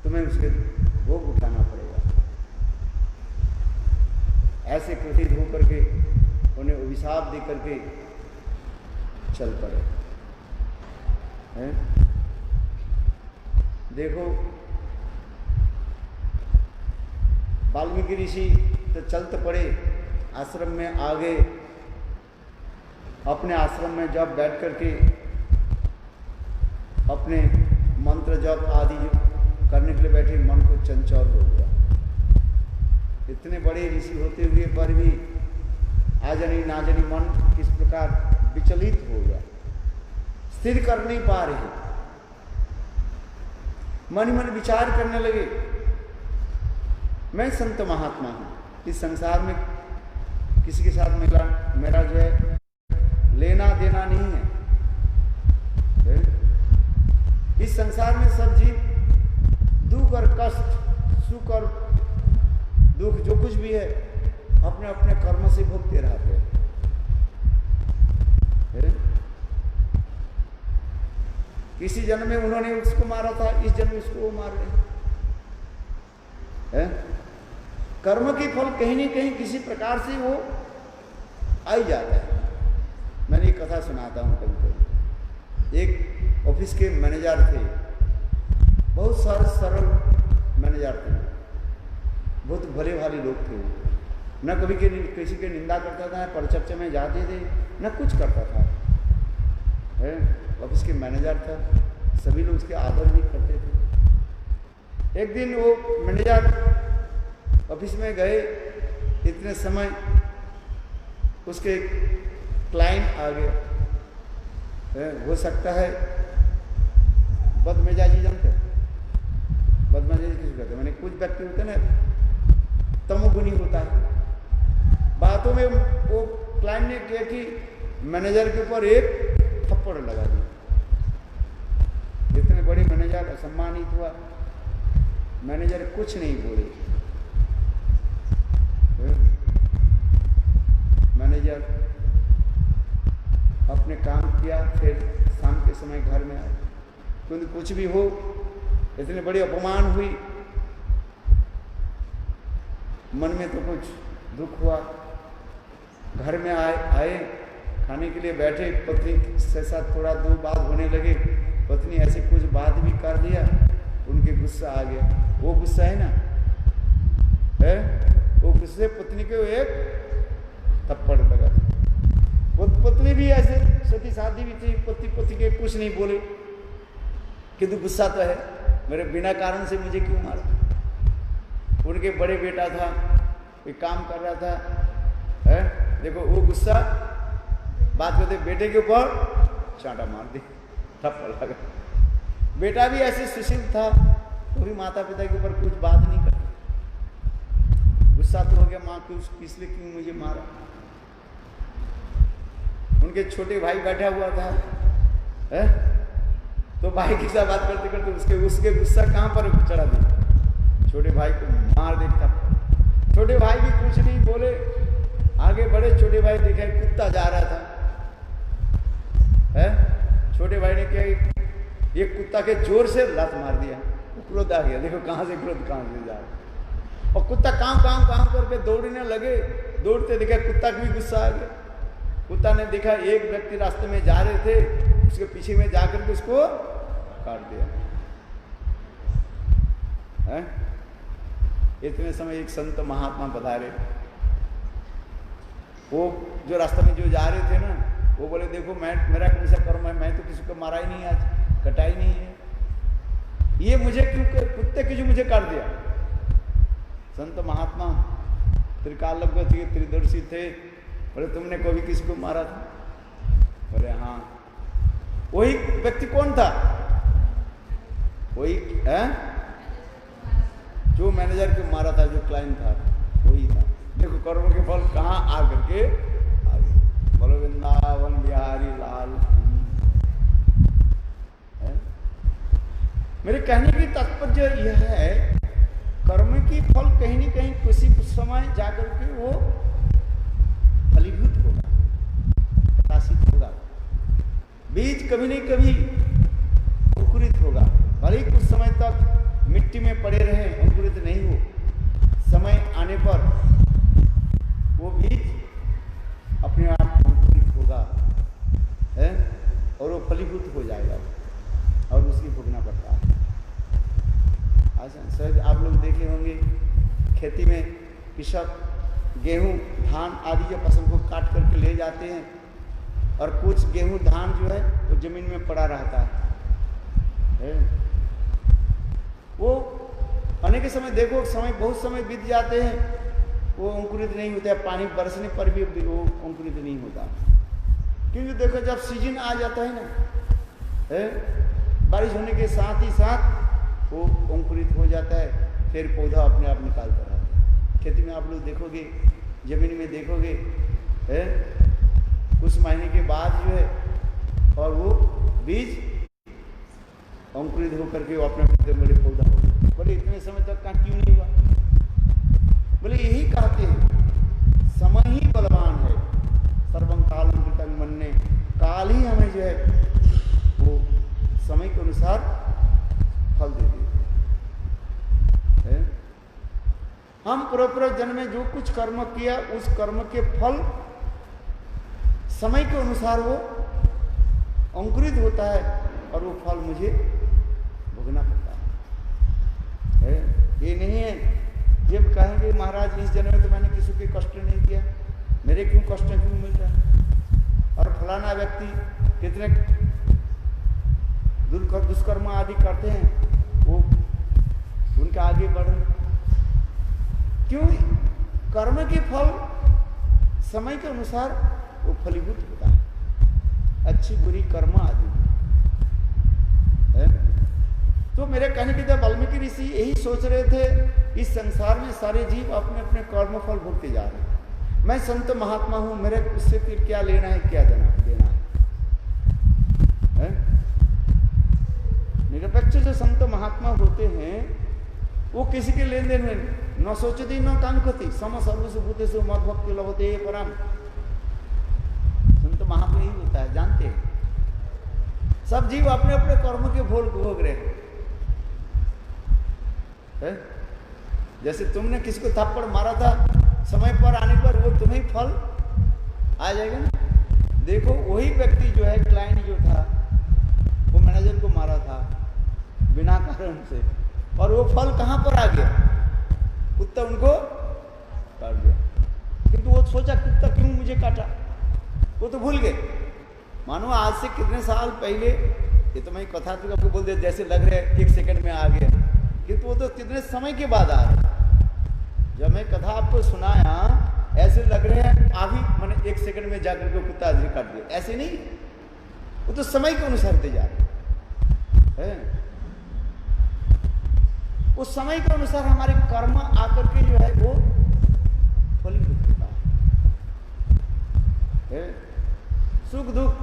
[SPEAKER 1] तुम्हें उसके भोग उठाना पड़ेगा। ऐसे क्रोधित होकर के उन्हें अभिशाप दे करके चल पड़े हैं। देखो वाल्मीकि ऋषि तो चलते पड़े, आश्रम में आ गए। अपने आश्रम में जब बैठ करके अपने मंत्र जप आदि करने के लिए बैठे, मन को चंचल हो गया। इतने बड़े ऋषि होते हुए पर भी आजनी नाजनी मन किस प्रकार विचलित हो गया, स्थिर कर नहीं पा रहे। मन ही मन विचार करने लगे, मैं संत महात्मा हूं, इस संसार में किसी के साथ मेरा जो है लेना देना नहीं है। इस संसार में सब जीव दुख और कष्ट, सुख और दुख जो कुछ भी है अपने अपने कर्म से भोगते रहते हैं। किसी जन्म में उन्होंने उसको मारा था, इस जन्म में उसको वो मार रहे हैं। कर्म की फल कहीं न कहीं किसी प्रकार से वो आ ही जाता है। मैंने एक कथा सुनाता हूँ कभी। एक ऑफिस के मैनेजर थे, बहुत सारे सरल मैनेजर थे, बहुत भले भाले लोग थे। न कभी किसी के निंदा करता था, परिचर्चा में जाते थे, न कुछ करता था। ऑफिस के मैनेजर था, सभी लोग उसके आदर भी करते थे। एक दिन वो मैनेजर ऑफिस में गए, इतने समय उसके क्लाइंट आ गए। हो सकता है बदमिजाजी जानते, बदमिजाजी किसको कहते हैं? मैंने कुछ व्यक्ति होते ना तमोगुनी होता है। बातों में वो क्लाइंट ने किया कि मैनेजर के ऊपर एक थप्पड़ लगा दिया। इतने बड़े मैनेजर असम्मानित हुआ, मैनेजर कुछ नहीं बोले। मैनेजर अपने काम किया, फिर शाम के समय घर में आया। क्योंकि कुछ भी हो, इतनी बड़ी अपमान हुई, मन में तो कुछ दुख हुआ। घर में आए खाने के लिए बैठे, पत्नी से साथ थोड़ा दो बात होने लगे। पत्नी ऐसे कुछ बात भी कर दिया, उनके गुस्सा आ गया। वो गुस्सा है ना, है वो गुस्से पत्नी को एक थप्पड़ लगा। पत्नी भी ऐसे सती शादी भी थी, पति के कुछ नहीं बोले, किंतु गुस्सा तो है, मेरे बिना कारण से मुझे क्यों मारा। उनके बड़े बेटा था, एक काम कर रहा था, है देखो वो गुस्सा बात करते बेटे के ऊपर चांटा मार दी, थप्पड़ लगा। बेटा भी ऐसे सुशील था, वो भी माता पिता के ऊपर कुछ बात नहीं करता। गुस्सा तो हो गया, माँ क्यों इसलिए क्यों मुझे मारा। उनके छोटे भाई बैठा हुआ था, है तो भाई के साथ बात करते करते उसके गुस्सा कहाँ पर चढ़ा दिया, छोटे भाई को मार देता। छोटे भाई भी कुछ नहीं बोले, आगे बढ़े। छोटे भाई देखा कुत्ता जा रहा था, है छोटे भाई ने क्या, ये कुत्ता के जोर से लात मार दिया, क्रोध आ गया। देखो कहाँ से क्रोध कहाँ से जा रहा। और कुत्ता काम करके दौड़ने लगे, दौड़ते देखा कुत्ता को भी गुस्सा आ गया। कुत्ता ने देखा एक व्यक्ति रास्ते में जा रहे थे, उसके पीछे में जाकर के उसको काट दिया। है? इतने समय एक संत महात्मा बता रहे, वो जो रास्ते में जो जा रहे थे ना, वो बोले देखो मेरा कौन सा कर्म है, मैं तो किसी को मारा ही नहीं, आज कटा ही नहीं है, ये मुझे क्यों, कुत्ते की जो मुझे काट दिया। संत महात्मा त्रिकालज्ञ थे, त्रिदर्शी थे, बोले तुमने कभी किसी को मारा था? बोले हाँ। वही व्यक्ति कौन था? वही है जो मैनेजर को मारा था, जो क्लाइंट था, वही था। देखो कर्म के फल कहाँ आ करके आ गए। बोलो वृंदावन बिहारी लाल। मेरे कहने की तात्पर्य यह है, कर्म की फल कहीं न कहीं किसी समय जाकर के वो फलीभूत होगा, प्रकाशित होगा। बीज कभी नहीं कभी अंकुरित होगा, भले ही कुछ समय तक मिट्टी में पड़े रहे, अंकुरित नहीं हो, समय आने पर वो बीज अपने आप अंकुरित होगा, है और वो फलीभूत हो जाएगा, और उसकी भोगना पड़ता है। शायद आप लोग देखे होंगे, खेती में कृषक गेहूं धान आदि के फसल को काट करके ले जाते हैं, और कुछ गेहूं धान जो है वो जमीन में पड़ा रहता है। वो आने के समय देखो, समय बहुत समय बीत जाते हैं, वो अंकुरित नहीं होता है, पानी बरसने पर भी वो अंकुरित नहीं होता। क्योंकि देखो जब सीजन आ जाता है ना, बारिश होने के साथ ही साथ वो अंकुरित हो जाता है, फिर पौधा अपने आप निकालता रहता है। खेती में आप लोग देखोगे, जमीन में देखोगे है, कुछ महीने के बाद जो है और वो बीज अंकुरित होकर के वो अपने अपने बड़े पौधा हो। बोले इतने समय तक का क्यों नहीं हुआ? बोले यही कहते हैं समय ही बलवान है, सर्वं कालं कृतं मन्ये, काल ही हमें जो है वो समय के अनुसार फल दे देते हैं। हम पूर्व जन्म में जो कुछ कर्म किया उस कर्म के फल समय के अनुसार वो अंकुरित होता है और वो फल मुझे भोगना पड़ता है। ये नहीं है जब कहेंगे महाराज इस जन्म में तो मैंने किसी के कष्ट नहीं किया, मेरे क्यों कष्ट क्यों मिल रहा है, और फलाना व्यक्ति कितने दुष्कर्म आदि करते हैं वो उनके आगे बढ़ रहे। क्यों? कर्म के फल समय के अनुसार वो फलीभूत होता है, अच्छी बुरी कर्म आदि है। तो मेरे कहने के जब वाल्मीकि ऋषि यही सोच रहे थे, इस संसार में सारे जीव अपने अपने कर्म फल भोगते जा रहे हैं, मैं संत महात्मा हूं, मेरे उससे फिर क्या लेना है, क्या देना है? निरपेक्ष जो संत महात्मा होते हैं वो किसी के लेन देन में न सोचती न कांक्षति, सम सर्वसु भूतेषु मद्भक्ति लभते परम। संत महात्मा ही होता है, जानते हैं सब जीव अपने अपने कर्म के फल भोग रहे हैं। जैसे तुमने किसी को थप्पड़ मारा था, समय पर आने पर वो तुम्हें फल आ जाएगा ना। देखो वही व्यक्ति जो है, क्लाइंट जो था वो मैनेजर को मारा था बिना कारण से, और वो फल कहां पर आ गया? कुत्ता उनको काट दिया। किंतु वो सोचा कुत्ता क्यों मुझे काटा, वो तो भूल गए। मानो आज से कितने साल पहले, ये तो मैं कथा तो आपको बोल दिया जैसे लग रहे एक सेकंड में आ गया, किंतु वो तो कितने समय के बाद आ रहे। जब मैं कथा आपको सुनाया ऐसे लग रहे हैं अभी मैंने एक सेकंड में जाकर के कुत्ता आदमी काट दिया, ऐसे नहीं, वो तो समय के अनुसार दे जा रहे हैं। उस समय के अनुसार हमारे कर्म आकर के जो है वो फलीभूत होता है। सुख दुख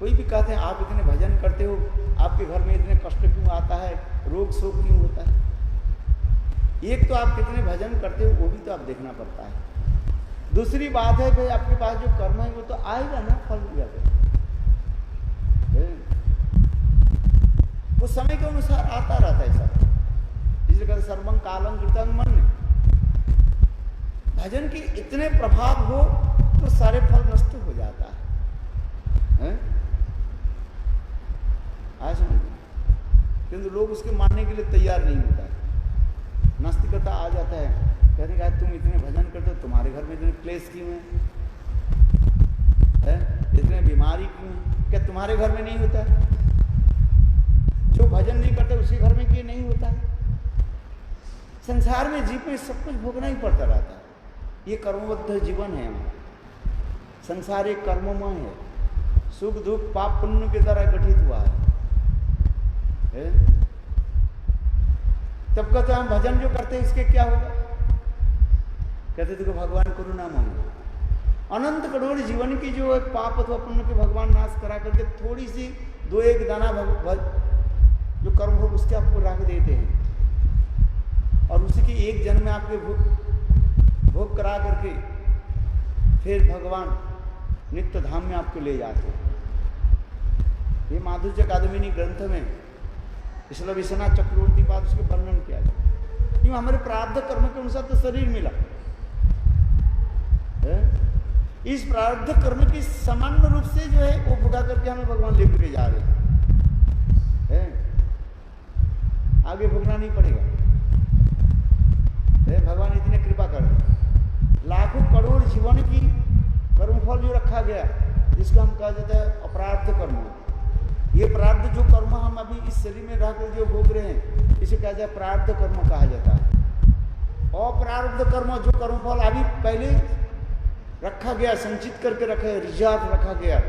[SPEAKER 1] कोई भी कहते हैं आप इतने भजन करते हो, आपके घर में इतने कष्ट क्यों आता है, रोग शोक क्यों होता है? एक तो आप कितने भजन करते हो वो भी तो आप देखना पड़ता है। दूसरी बात है भाई आपके पास जो कर्म है वो तो आएगा ना, फल भी आएगा, वो समय के अनुसार आता रहता है सब। इसलिए कहते सर्वं कालं कृतं मन्ये, भजन की इतने प्रभाव हो तो सारे फल नष्ट हो जाता है। आज समझ, किंतु लोग उसके मानने के लिए तैयार नहीं होता है। नास्तिकता आ जाता है, कहने का तुम इतने भजन करते हो, तुम्हारे घर में इतने क्लेश क्यों है? इतने बीमारी क्यों है? क्या तुम्हारे घर में नहीं होता है? जो भजन नहीं करते उसके घर में क्यों नहीं होता है? संसार में जीव में सब कुछ भोगना ही पड़ता रहता है। ये कर्मबद्ध जीवन है हमारा, संसार एक कर्ममय है, सुख दुख पाप पुण्य के द्वारा गठित हुआ है। तब कहते हम भजन जो करते हैं इसके क्या होगा? कहते देखो भगवान करुणा मांगो, अनंत करोड़ जीवन की जो एक पाप अथवा पुण्य के भगवान नाश करा करके थोड़ी सी दो एक दाना जो कर्म हो उसके आपको रख देते हैं, और उसी की एक जन्म में आपके भोग करा करके फिर भगवान नित्य धाम में आपको ले जाते हैं। ये माधुर्य कादम्बिनी ग्रंथ में इसलिए विश्वनाथ चक्रवर्ती पाद उसके वर्णन किया जाए। क्यों? हमारे प्रारब्ध कर्म के अनुसार तो शरीर मिला है? इस प्रारब्ध कर्म की सामान्य रूप से जो है वो भुगा करके हमें भगवान लेकर के जा रहे हैं। आगे भुगना नहीं पड़ेगा, भगवान इतने कृपा कर दे। लाखों करोड़ जीवन की कर्मफल जो रखा गया जिसको हम कहा जाता है अपरार्थ कर्म, ये प्रारब्ध जो कर्म हम अभी इस शरीर में रहकर जो भोग रहे हैं इसे कहा जाए प्रारब्ध कर्म कहा जाता है। अप्रारब्ध कर्म जो कर्मफल अभी पहले रखा गया, संचित करके रखा है, रिजर्व रखा गया,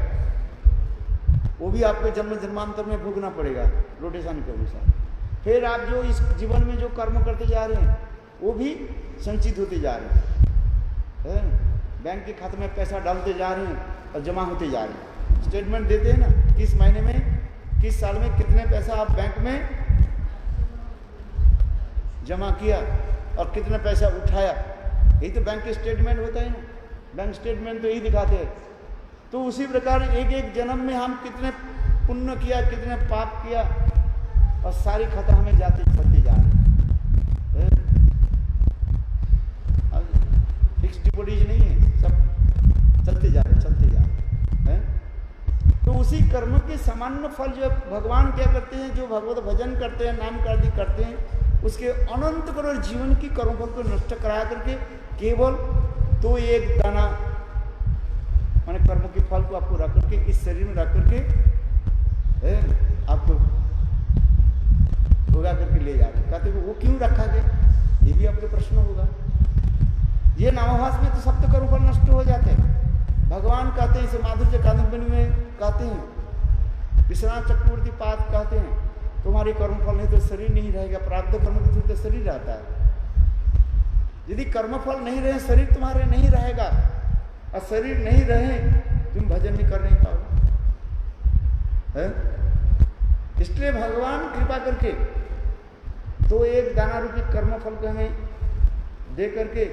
[SPEAKER 1] वो भी आपको जन्म जन्मांतर में भोगना पड़ेगा रोटेशन के अनुसार। फिर आप जो इस जीवन में जो कर्म करते जा रहे हैं वो भी संचित होते जा रहे हैं। बैंक के खाते में पैसा डालते जा रहे हैं और जमा होते जा रहे हैं। स्टेटमेंट देते हैं ना, किस महीने में, किस साल में कितने पैसा आप बैंक में जमा किया और कितना पैसा उठाया, यही तो बैंक के स्टेटमेंट होता है ना। बैंक स्टेटमेंट तो यही दिखाते हैं। तो उसी प्रकार एक एक जन्म में हम कितने पुण्य किया, कितने पाप किया, और सारी खाता हमें जाते चलते जा रहे हैं। फिक्स डिपॉजिट नहीं है, सब चलते जा रहे हैं। तो उसी कर्म के सामान्य फल जो भगवान क्या करते हैं, जो भगवत भजन करते हैं, नाम कार्य करते हैं, उसके अनंत करोड़ जीवन की कर्मफल को नष्ट करा करके केवल तो एक दाना माने कर्म के फल को आपको रख करके इस शरीर में रख करके आपको भोगा करके ले जा रहे। कहते वो क्यों रखा गया, ये भी आपको प्रश्न होगा। ये नामाभास में तो सब तो कर्मफल नष्ट हो जाते हैं। भगवान कहते हैं, इसे माधुर्य कादंबरी में कहते हैं, विश्वनाथ चक्रवर्ती पाद कहते हैं, तुम्हारे कर्मफल नहीं तो शरीर नहीं रहेगा। प्रारब्ध कर्म के थ्रू तो शरीर रहता है। यदि कर्मफल नहीं रहे, शरीर तुम्हारे नहीं रहेगा, और शरीर नहीं रहे तुम भजन भी कर नहीं पाओगे। इसलिए भगवान कृपा करके तो एक दाना रूपी कर्मफल को हमें दे करके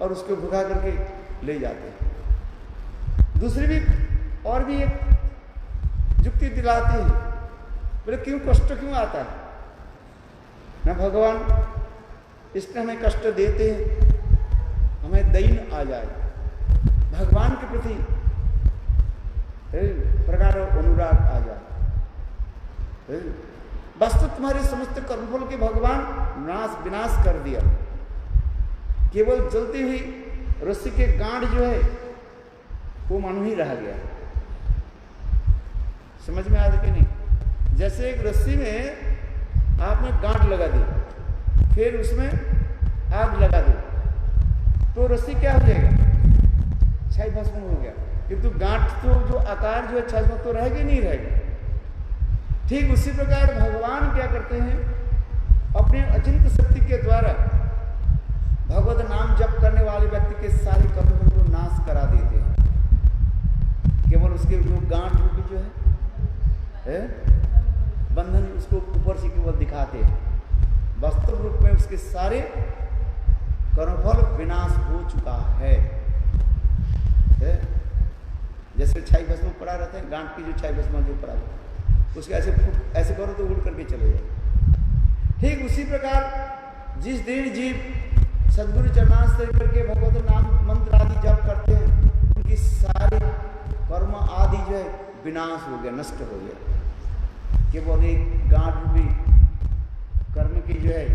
[SPEAKER 1] और उसको भुगा करके ले जाते हैं। दूसरी भी और भी एक युक्ति दिलाते हैं, बोले क्यों कष्ट क्यों आता है ना, भगवान इसलिए हमें कष्ट देते हैं, हमें दैन आ जाए, भगवान के प्रति प्रकार अनुराग आ जाए। वास्तव तुम्हारे समस्त कर्मफल के भगवान विनाश कर दिया। केवल जलती हुई रस्सी के गांठ जो है वो मानो ही रह गया। समझ में आता कि नहीं? जैसे एक रस्सी में आपने गांठ लगा दी, फिर उसमें आग लगा दी, तो रस्सी क्या हो जाएगा, छाई भस्म हो गया। किंतु गांठ तो जो आकार जो है छाई भस्म तो रहेगा नहीं रहेगा। ठीक उसी प्रकार भगवान क्या करते हैं, अपने अचिंत्य शक्ति के द्वारा भगवत नाम जप करने वाले व्यक्ति के सारे कर्मों को नाश करा देते हैं। केवल उसके जो गांठ रूपी जो है बंधन, उसको ऊपर से केवल दिखाते हैं। वास्तव रूप में उसके सारे कर्मफल विनाश हो चुका है। जैसे छाई भस्म पड़ा रहता है, गांठ की जो छाई भस्म जो पड़ा रहता है, उसके ऐसे करो तो उड़ करके चले जाए। ठीक उसी प्रकार जिस दिन जीव सदगुरु चरणाश्रय करके भगवत नाम मंत्र आदि जप करते हैं, उनकी सारी कर्म आदि जो है विनाश हो गया, नष्ट हो गया। केवल एक गांठ रूपी कर्म की जो है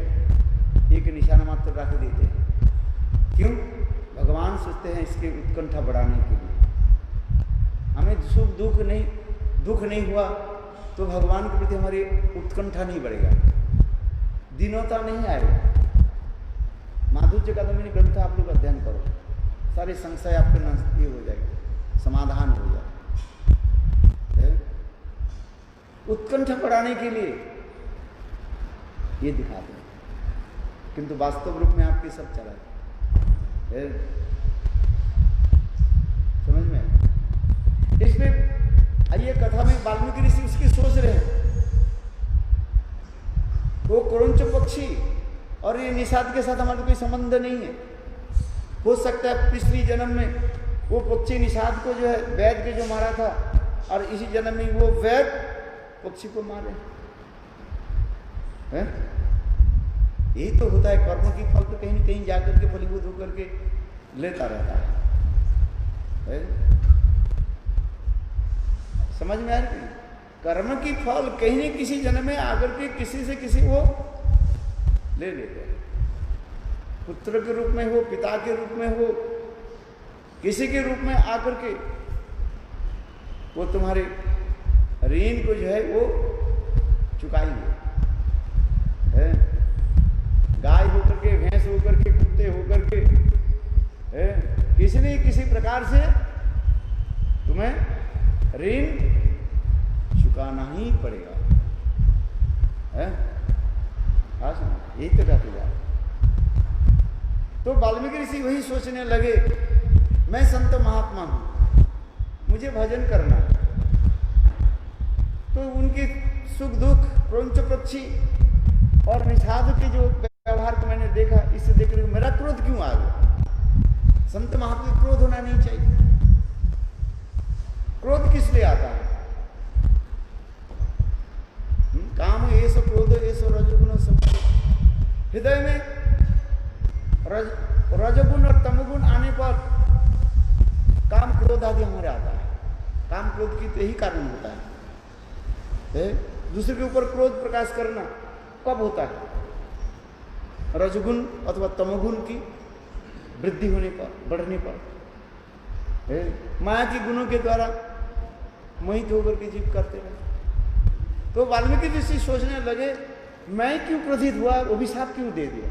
[SPEAKER 1] एक निशाना मात्र रख देते हैं। क्यों? भगवान सोचते हैं इसके उत्कंठा बढ़ाने के लिए। हमें सुख दुख नहीं हुआ तो भगवान के प्रति हमारी उत्कंठा नहीं बढ़ेगा, दीनता नहीं आएगा। माधुर्य कादंबरी ग्रंथ आप लोग अध्ययन करो, सारे संशय आपके ये हो जाएगा, समाधान हो जाएगा। उत्कंठा बढ़ाने के लिए ये दिखाते हैं, किंतु वास्तव रूप में आपके सब चला है। समझ में? इसलिए आइए कथा में वाल्मीकि ऋषि उसकी सोच रहे हैं, वो क्रौंच पक्षी और ये निषाद के साथ हमारा कोई संबंध नहीं है। हो सकता है पिछली जन्म में वो पक्षी निषाद को जो है वैद के जो मारा था, और इसी जन्म में वो वैद पक्षी को मारे हैं। यही तो होता है, कर्म की फल तो कहीं न कहीं जाकर के फलीभूत होकर के लेता रहता है। समझ में आ रही? कर्म की फल कहीं न किसी जन्म में आकर के किसी से किसी वो ले लेते हैं। पुत्र के रूप में हो, पिता के रूप में हो, किसी के रूप में आकर के वो तुम्हारे ऋण को जो है वो चुकाएंगे। गाय होकर के, भैंस होकर के, कुत्ते होकर के, किसी न किसी प्रकार से तुम्हें ऋण चुकाना ही पड़ेगा। यही तो कहते जा। तो वाल्मीकि ऋषि वही सोचने लगे, मैं संत महात्मा हूं, मुझे भजन करना। तो उनके सुख दुख, क्रौंच पक्षी और निषाद के जो व्यवहार को मैंने देखा, इससे देखकर मेरा क्रोध क्यों आ गया? संत महात्मा को क्रोध होना नहीं चाहिए। क्रोध किस लिए आता है? काम ऐसो क्रोध ऐसो रजगुण संपत्ति। हृदय में रजगुण और तमगुण आने पर काम क्रोध आदि हमारे आता है। काम क्रोध की तो यही कारण होता है। दूसरे के ऊपर क्रोध प्रकाश करना कब होता है? रजगुण अथवा तमगुण की वृद्धि होने पर, बढ़ने पर, माया के गुणों के द्वारा मोहित होकर के जीव करते रहे। तो वाल्मीकि ऋषि सोचने लगे, मैं क्यों क्रोधित हुआ, अभिशाप क्यों दे दिया?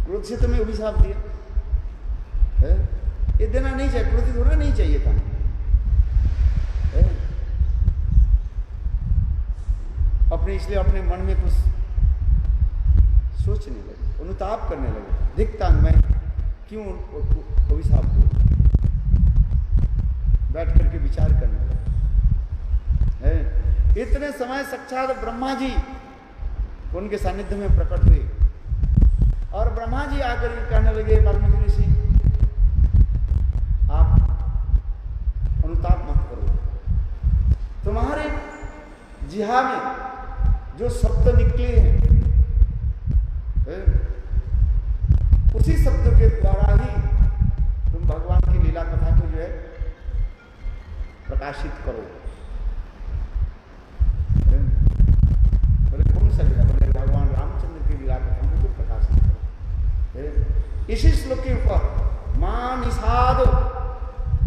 [SPEAKER 1] क्रोध से तो मैं अभिशाप दिया, ये देना नहीं चाहिए, क्रोधित होना नहीं चाहिए था। अपने इसलिए अपने मन में कुछ सोचने लगे, अनुताप करने लगे, दिखता मैं क्यों अभिशाप दूं, बैठ करके विचार करने लगे। इतने समय साक्षात ब्रह्मा जी उनके सानिध्य में प्रकट हुए और ब्रह्मा जी आकर कहने लगे, वाल्मीकि ऋषि आप अनुताप मत करो, तुम्हारे जिहा में जो शब्द निकले हैं, उसी शब्द के द्वारा ही तुम भगवान की लीला कथा को जो है प्रकाशित करो। बोले कौन सा लीला? बोले भगवान रामचंद्र की लीला कथा को तुम प्रकाशित करो। इसी श्लोक के ऊपर मां निषाद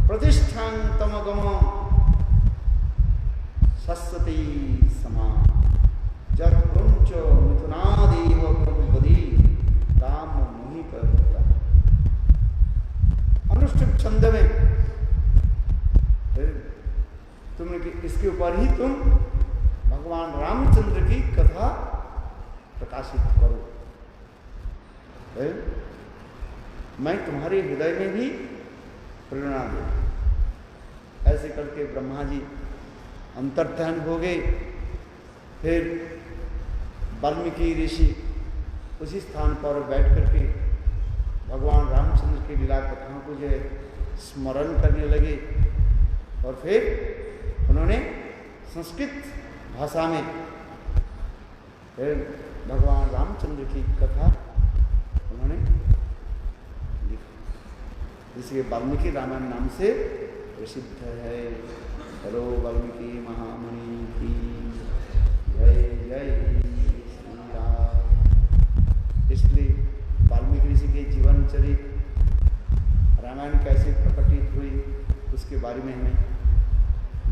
[SPEAKER 1] प्रतिष्ठान तमगम सस्यति समा जग क्रौंच मिथुनादेव प्रभुपदी काम मोहि पर अनुष्ठुप छंद में तुमने इसके ऊपर ही तुम भगवान रामचंद्र की कथा प्रकाशित करो। मैं तुम्हारे हृदय में भी प्रेरणा दूं। ऐसे करके ब्रह्मा जी अंतर्ध्यान हो गए। फिर वाल्मीकि ऋषि उसी स्थान पर बैठ करके भगवान रामचंद्र की लीला कथाओं को जो है स्मरण करने लगे और फिर उन्होंने संस्कृत भाषा में भगवान रामचंद्र की कथा उन्होंने लिखी, जिसके वाल्मीकि रामायण नाम से प्रसिद्ध है। हेलो वाल्मीकि महामुनि की जय जय श्री राम। इसलिए वाल्मीकि ऋषि के जीवन चरित्र रामायण कैसे प्रकटित हुई उसके बारे में हमें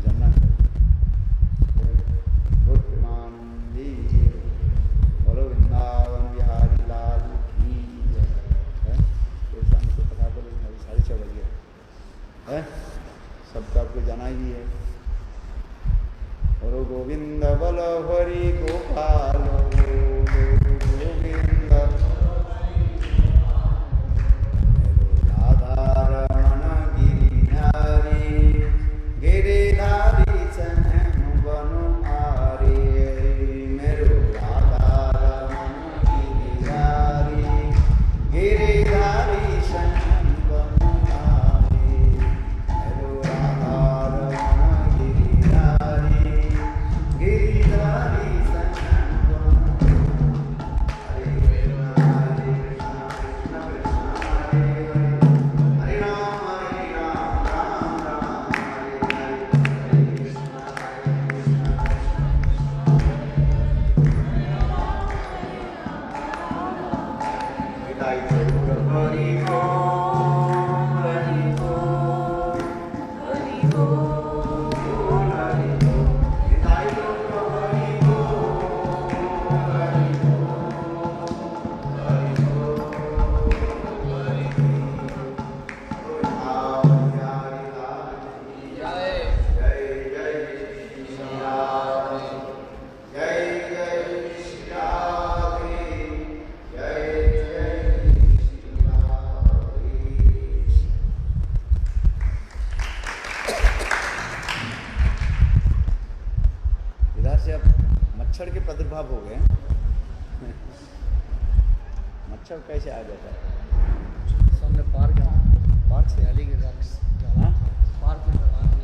[SPEAKER 1] जानना चाहिए। बोलो वृंदावन बिहारी लाल की जय। तो कथा बोले 6:30 बज गया है, सबको आपको जाना ही है। और गोविंद बल हरि गोपाल गोविंद गिरिधारी चरण बनु आरे, मेरो राधा रमण गिरिधारी, गिरिधारी चरण बनु आरे, मेरो राधा रमण गिरिधारी, गिरिधारी चरण बनु आरे। हरे कृष्ण कृष्ण कृष्ण हरे हरे, हरे राम राम राम हरे हरे, हरे कृष्ण विदाई हरि ओम हरि ओम हरि ओम हरि ओम विदाई हरि ओम हरि ओम हरि ओम हरि ओम। हरि लाल की जय जय जय श्री राम, जय जय श्री राधे, जय जय प्रादुर्भाव हो गए। मच्छर कैसे आ जाता है?
[SPEAKER 2] सामने पार्क है,
[SPEAKER 1] पार्क से?
[SPEAKER 2] दिल्ली के रॉक्स
[SPEAKER 1] हाँ?
[SPEAKER 2] पार्क में